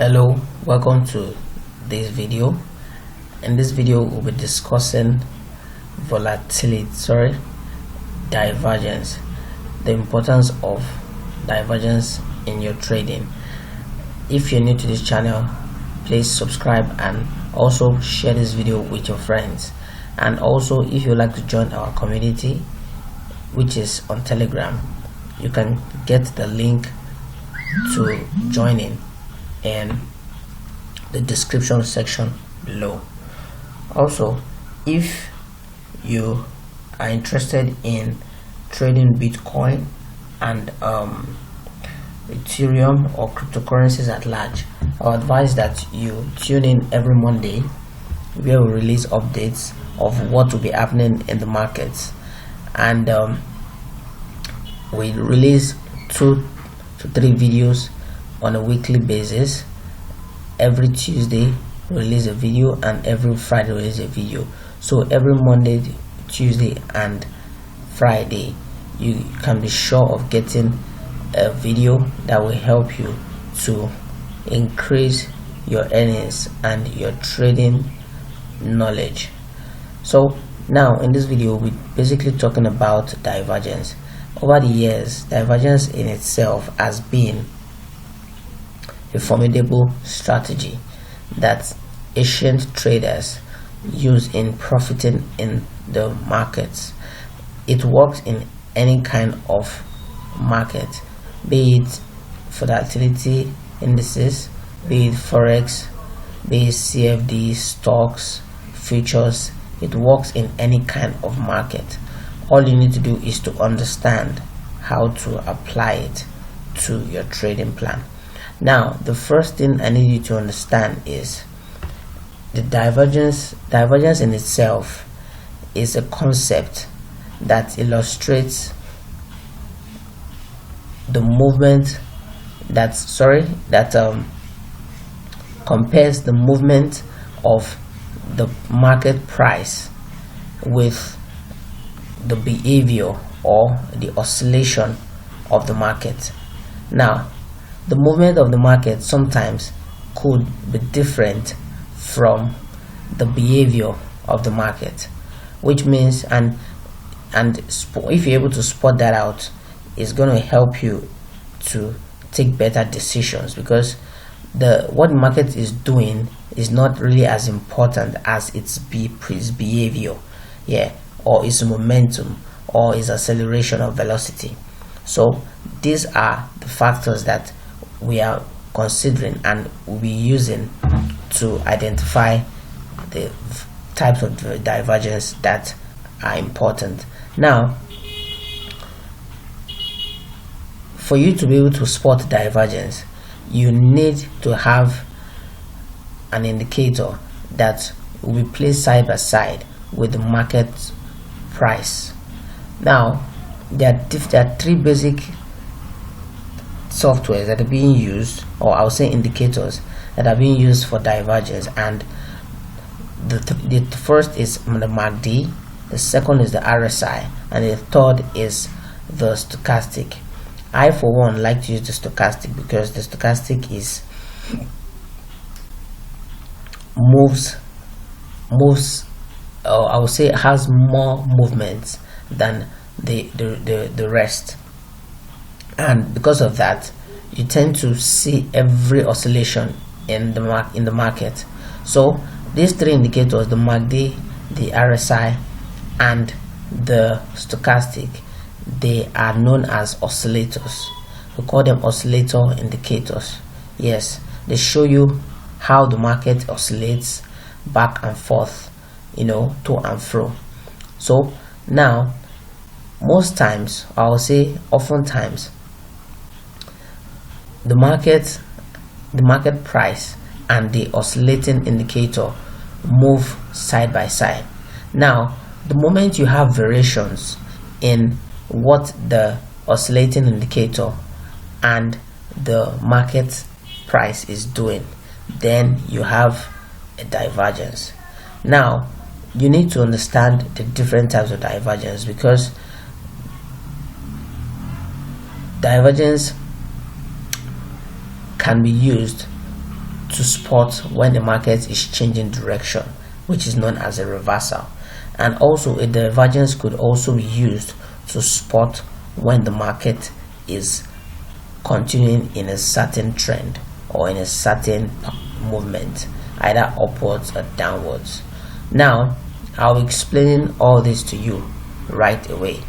Hello, welcome to this video. In this video we'll be discussing divergence, the importance of divergence in your trading. If you're new to this channel, please subscribe and also share this video with your friends. And also, if you'd like to join our community, which is on Telegram, you can get the link to joining in the description section below. Also, if you are interested in trading Bitcoin and Ethereum or cryptocurrencies at large, I advise that you tune in every Monday where we release updates of what will be happening in the markets, and we release 2 to 3 videos on a weekly basis. Every Tuesday release a video and every Friday release a video. So every Monday, Tuesday and Friday you can be sure of getting a video that will help you to increase your earnings and your trading knowledge. So now in this video we're basically talking about divergence. Over the years, divergence in itself has been a formidable strategy that ancient traders use in profiting in the markets. It works in any kind of market, be it volatility indices, be it Forex, be it CFD, stocks, futures. It works in any kind of market. All you need to do is to understand how to apply it to your trading plan. Now, the first thing I need you to understand is the divergence. Divergence in itself is a concept that illustrates the movement that compares the movement of the market price with the behavior or the oscillation of the market. Now, the movement of the market sometimes could be different from the behavior of the market, which means if you're able to spot that out, it's going to help you to take better decisions, because what the market is doing is not really as important as its behavior, or its momentum or its acceleration of velocity. So these are the factors that we are considering and we'll be using to identify the types of divergence that are important. Now, for you to be able to spot divergence, you need to have an indicator that will be placed side by side with the market price. Now, there are 3 basic softwares that are being used, or I'll say indicators that are being used for divergence, and the first is the MACD, the second is the RSI, and the third is the Stochastic. I for one like to use the Stochastic because the Stochastic is moves I would say has more movements than the rest, and because of that you tend to see every oscillation in the market. So these 3 indicators, the MACD, the RSI and the Stochastic, they are known as oscillators. We call them oscillator indicators. Yes, they show you how the market oscillates back and forth, to and fro. So now, most times, I will say oftentimes, the market price and the oscillating indicator move side by side. Now, the moment you have variations in what the oscillating indicator and the market price is doing, then you have a divergence. Now, you need to understand the different types of divergence, because divergence can be used to spot when the market is changing direction, which is known as a reversal. And also a divergence could also be used to spot when the market is continuing in a certain trend or in a certain movement, either upwards or downwards. Now I'll be explaining all this to you right away.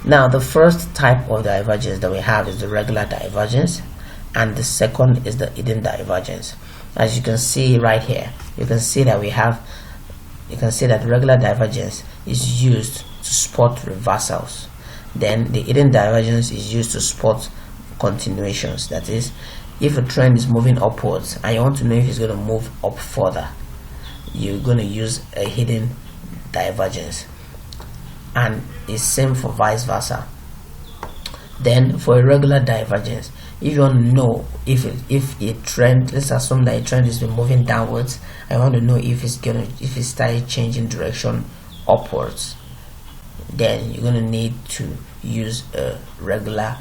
Now the first type of divergence that we have is the regular divergence, and the second is the hidden divergence. As you can see right here, you can see that regular divergence is used to spot reversals. Then the hidden divergence is used to spot continuations. That is, if a trend is moving upwards and you want to know if it's going to move up further, you're going to use a hidden divergence, and it's same for vice versa. Then for a regular divergence, if you want to know if a trend, let's assume that a trend has been moving downwards, I want to know if it started changing direction upwards, then you're going to need to use a regular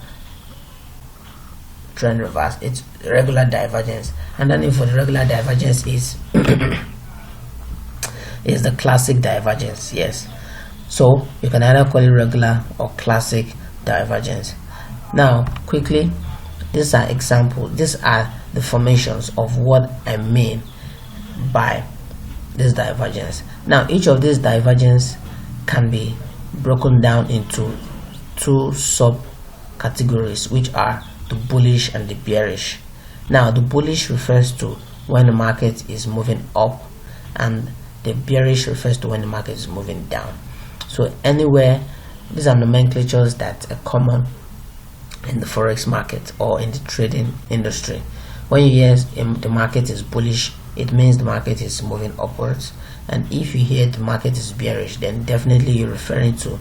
trend reverse. It's regular divergence. And then for the regular divergence is is the classic divergence. Yes, so you can either call it regular or classic divergence. Now quickly, these are examples, these are the formations of what I mean by this divergence. Now each of these divergence can be broken down into two sub categories, which are the bullish and the bearish. Now the bullish refers to when the market is moving up, and the bearish refers to when the market is moving down. So anywhere, these are nomenclatures that are common in the forex market or in the trading industry. When you hear the market is bullish, it means the market is moving upwards, and if you hear the market is bearish, then definitely you're referring to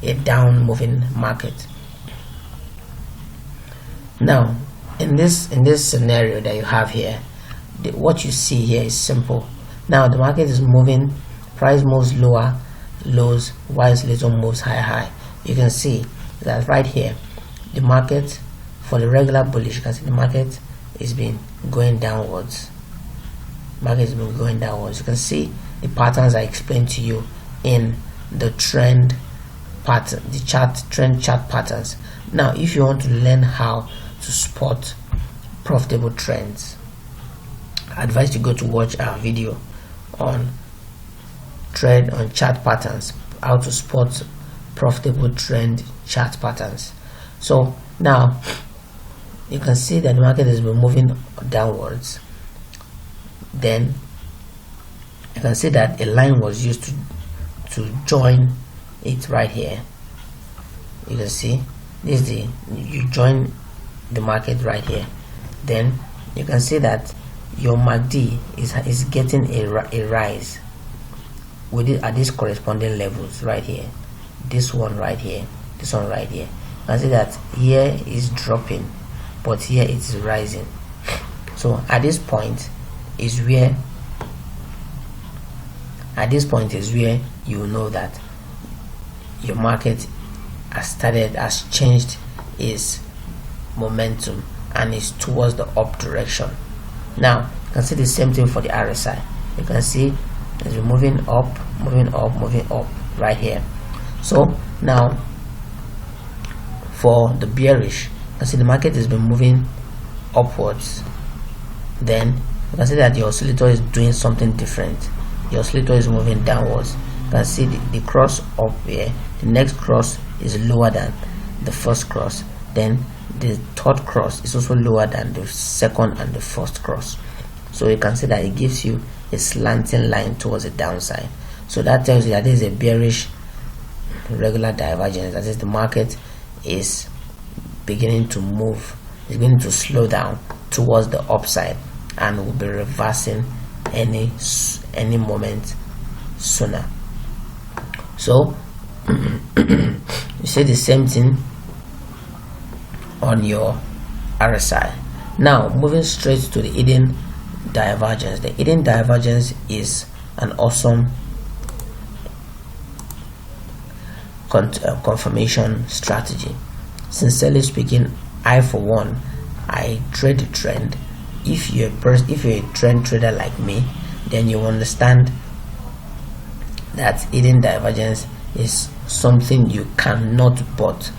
a down moving market. Now in this scenario that you have here, what you see here is simple. Now the market is moving, price moves lower, lows, whilst little moves high. You can see that right here, the market for the regular bullish, you can see the market is been going downwards. Market has been going downwards. You can see the patterns I explained to you in the trend pattern, the trend chart patterns. Now if you want to learn how to spot profitable trends, I advise you go to watch our video on chart patterns, how to spot profitable trend chart patterns. So now you can see that the market has been moving downwards. Then you can see that a line was used to join it right here. You can see this is you join the market right here. Then you can see that your MACD is getting a rise with it at these corresponding levels right here. This one right here, this one right here. You can see that here is dropping, but here it is rising. So at this point is where you know that your market has changed its momentum and is towards the up direction. Now you can see the same thing for the RSI. You can see it's moving up right here. So now for the bearish, you can see the market has been moving upwards. Then you can see that the oscillator is doing something different. The oscillator is moving downwards. You can see the cross up here. The next cross is lower than the first cross. Then the third cross is also lower than the second and the first cross. So you can see that it gives you a slanting line towards the downside. So that tells you that there is a bearish regular divergence. That is, the market is beginning to move, is beginning to slow down towards the upside, and will be reversing any moment sooner. So you see the same thing on your RSI. Now moving straight to the hidden divergence. The hidden divergence is an awesome confirmation strategy. Sincerely speaking, I for one, I trade the trend if you're a trend trader like me, then you understand that hidden divergence is something you cannot but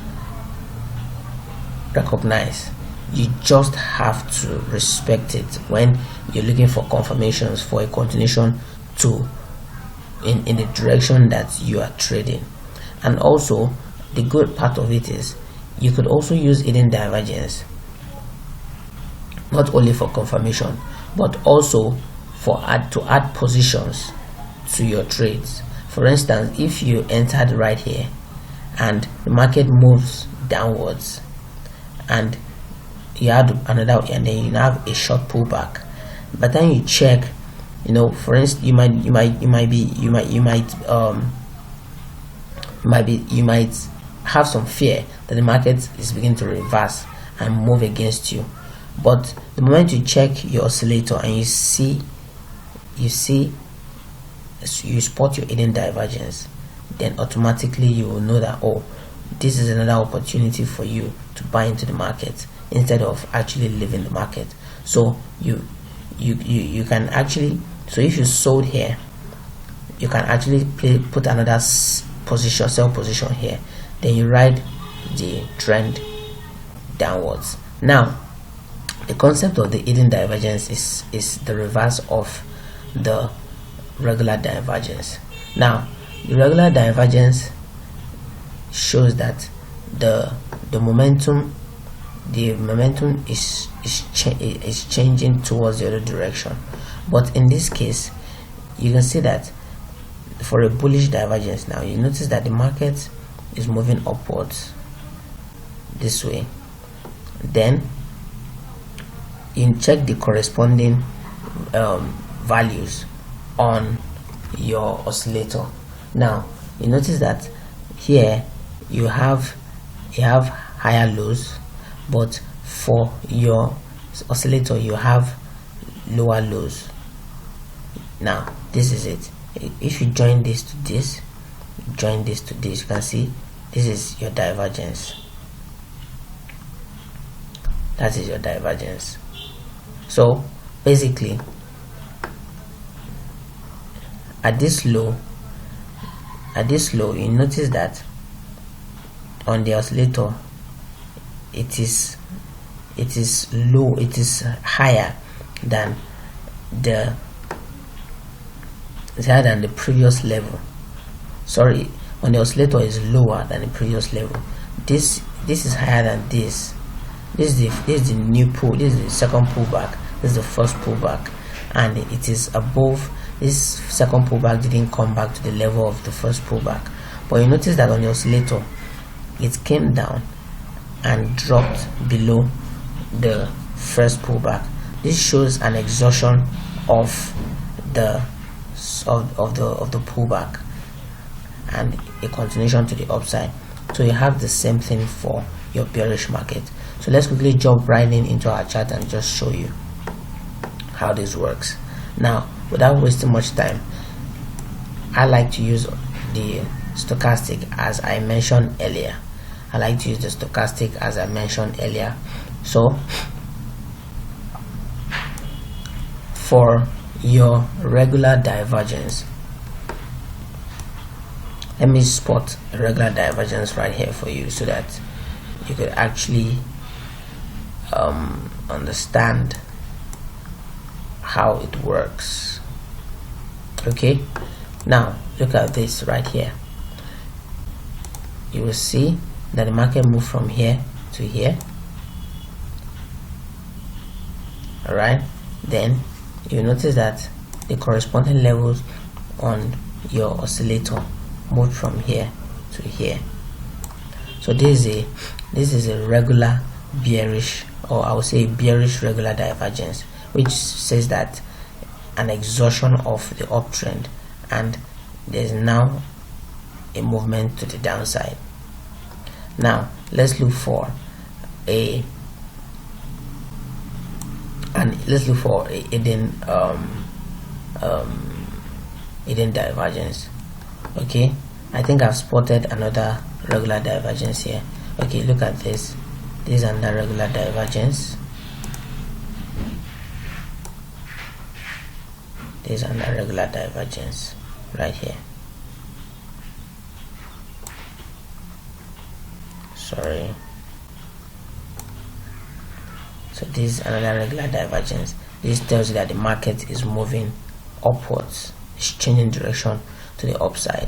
recognize. You just have to respect it when you're looking for confirmations for a continuation to in the direction that you are trading. And also, the good part of it is you could also use hidden divergence not only for confirmation but also to add positions to your trades. For instance, if you entered right here and the market moves downwards and you had another, and then you have a short pullback, but then you check, for instance, you might have some fear that the market is beginning to reverse and move against you. But the moment you check your oscillator and you spot your hidden divergence, then automatically you will know that, oh, this is another opportunity for you to buy into the market instead of actually leaving the market. So you can actually, so if you sold here, you can actually put another sell position here, then you ride the trend downwards. Now, the concept of the hidden divergence is the reverse of the regular divergence. Now, the regular divergence shows that the momentum is changing towards the other direction. But in this case, you can see that for a bullish divergence, now you notice that the market is moving upwards this way. Then you check the corresponding values on your oscillator. Now you notice that here you have higher lows, but for your oscillator you have lower lows. Now this is it. If you join this to this, join this to this, you can see this is your divergence. That is your divergence. So basically, at this low, you notice that on the oscillator it is low, it is higher than the previous level. Sorry, on the oscillator is lower than the previous level. This is higher than this. This is the new pull. This is the second pullback. This is the first pullback, and it is above. This second pullback didn't come back to the level of the first pullback, but you notice that on the oscillator it came down and dropped below the first pullback. This shows an exhaustion of the pullback and a continuation to the upside. So you have the same thing for your bearish market. So let's quickly jump right into our chart and just show you how this works. Now, without wasting much time, I like to use the stochastic as I mentioned earlier. So for your regular divergence, let me spot a regular divergence right here for you so that you could actually understand how it works. Okay, now look at this right here. You will see that the market moved from here to here. All right, then you notice that the corresponding levels on your oscillator moved from here to here. So this is a regular bearish, or I would say bearish regular divergence, which says that an exhaustion of the uptrend and there's now a movement to the downside. Now let's look for a hidden divergence. Okay, I think I've spotted another regular divergence here. Okay, look at this. This is another regular divergence. there's an irregular divergence right here. Sorry. So this is another regular divergence. This tells you that the market is moving upwards, it's changing direction to the upside.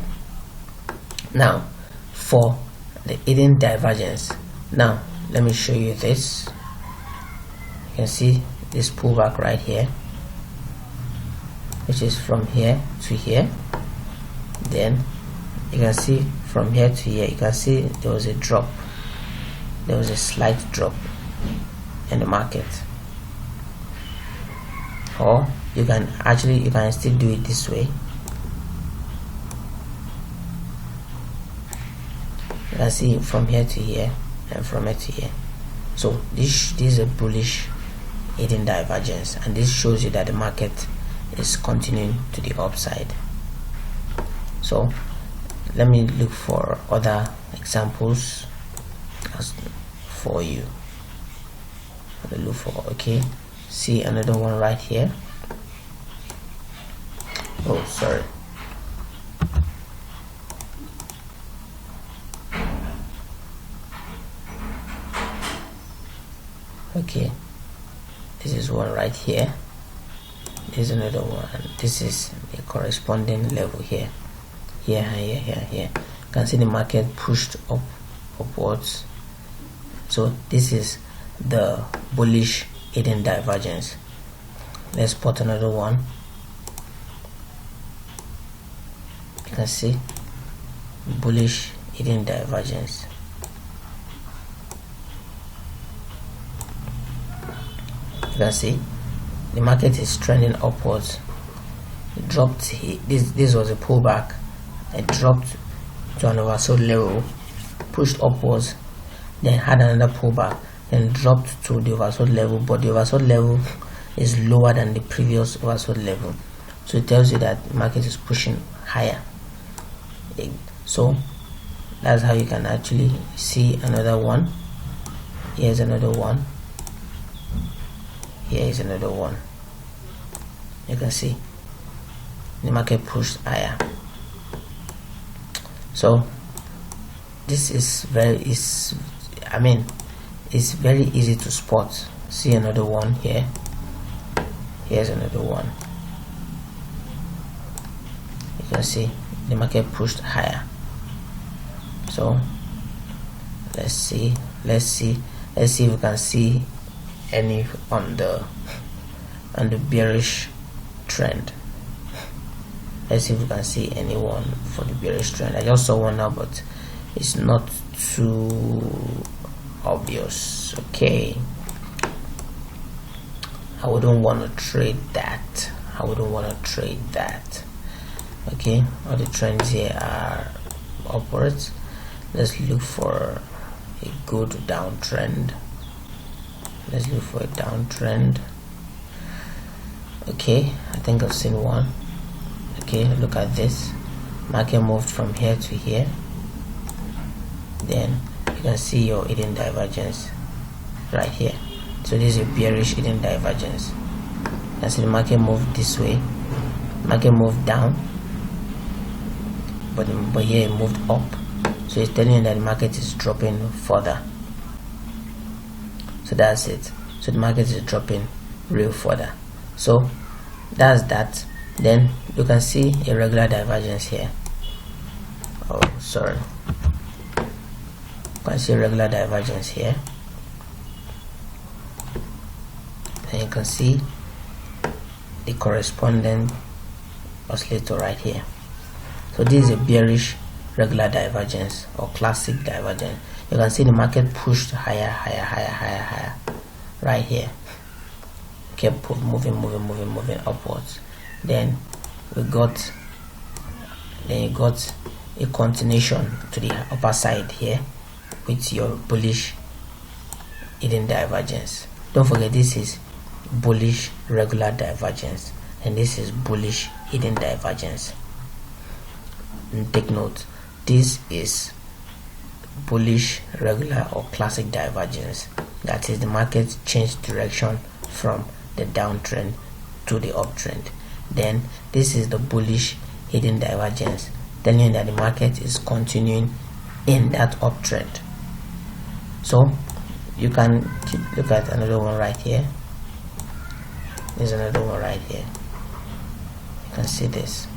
Now for the hidden divergence, now let me show you this. You can see this pullback right here, which is from here to here. Then you can see from here to here, you can see there was a drop, there was a slight drop in the market. Or you can still do it this way. You can see from here to here and from here to here. So this is a bullish hidden divergence, and this shows you that the market is continuing to the upside. So let me look for other examples for you. Look for, okay, see another one right here. Oh, sorry. Okay, this is one right here. There's another one. This is a corresponding level here. Here. You can see the market pushed upwards. So this is the bullish hidden divergence. Let's put another one. You can see bullish hidden divergence. You can see the market is trending upwards. It dropped. This was a pullback. It dropped to an oversold level, pushed upwards, then had another pullback, then dropped to the oversold level, but the oversold level is lower than the previous oversold level. So it tells you that the market is pushing higher. So that's how you can actually see another one. Here's another one. Here is another one. You can see the market pushed higher. So this is it's very easy to spot. See another one here. Here's another one. You can see the market pushed higher. So let's see if we can see any on the bearish trend. Let's see if we can see anyone for the bearish trend. I just saw one now, but it's not too obvious. Okay, I wouldn't want to trade that. Okay, all the trends here are upwards. Let's look for a good downtrend. Let's look for a downtrend. Okay, I think I've seen one. Okay, look at this. Market moved from here to here. Then you can see your hidden divergence right here. So this is a bearish hidden divergence. You can see the market moved this way. Market moved down, but here it moved up. So it's telling you that the market is dropping further. So that's it. So the market is dropping real further. So that's that. Then you can see irregular divergence here. Oh, sorry. You can see irregular divergence here. And you can see the corresponding oscillator right here. So this is a bearish regular divergence or classic divergence. You can see the market pushed higher right here. Kept moving upwards. Then you got a continuation to the upper side here with your bullish hidden divergence. Don't forget, this is bullish regular divergence and this is bullish hidden divergence. And take note, this is bullish regular or classic divergence. That is, the market changed direction from the downtrend to the uptrend. then this is the bullish hidden divergence, telling you that the market is continuing in that uptrend. So you can look at another one right here. There's another one right here. You can see this.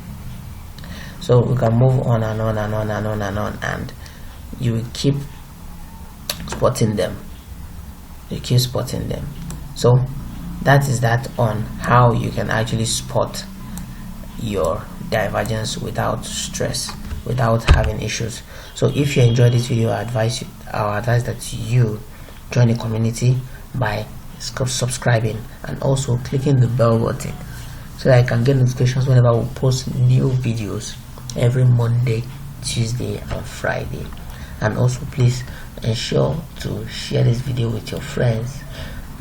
So we can move on and on and on and on and on, and you will keep spotting them. You keep spotting them. So that is that on how you can actually spot your divergence without stress, without having issues. So if you enjoyed this video, I advise that you join the community by subscribing and also clicking the bell button so that I can get notifications whenever we post new videos every Monday, Tuesday and Friday. And also please ensure to share this video with your friends,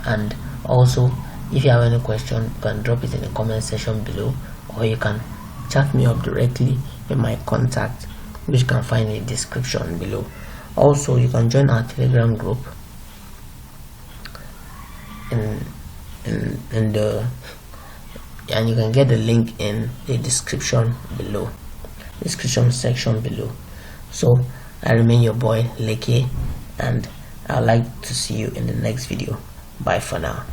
and also if you have any question, you can drop it in the comment section below, or you can chat me up directly in my contact, which you can find in the description below. Also, you can join our Telegram group and you can get the link in the description section below. So I remain your boy Leke, and I'd like to see you in the next video. Bye for now.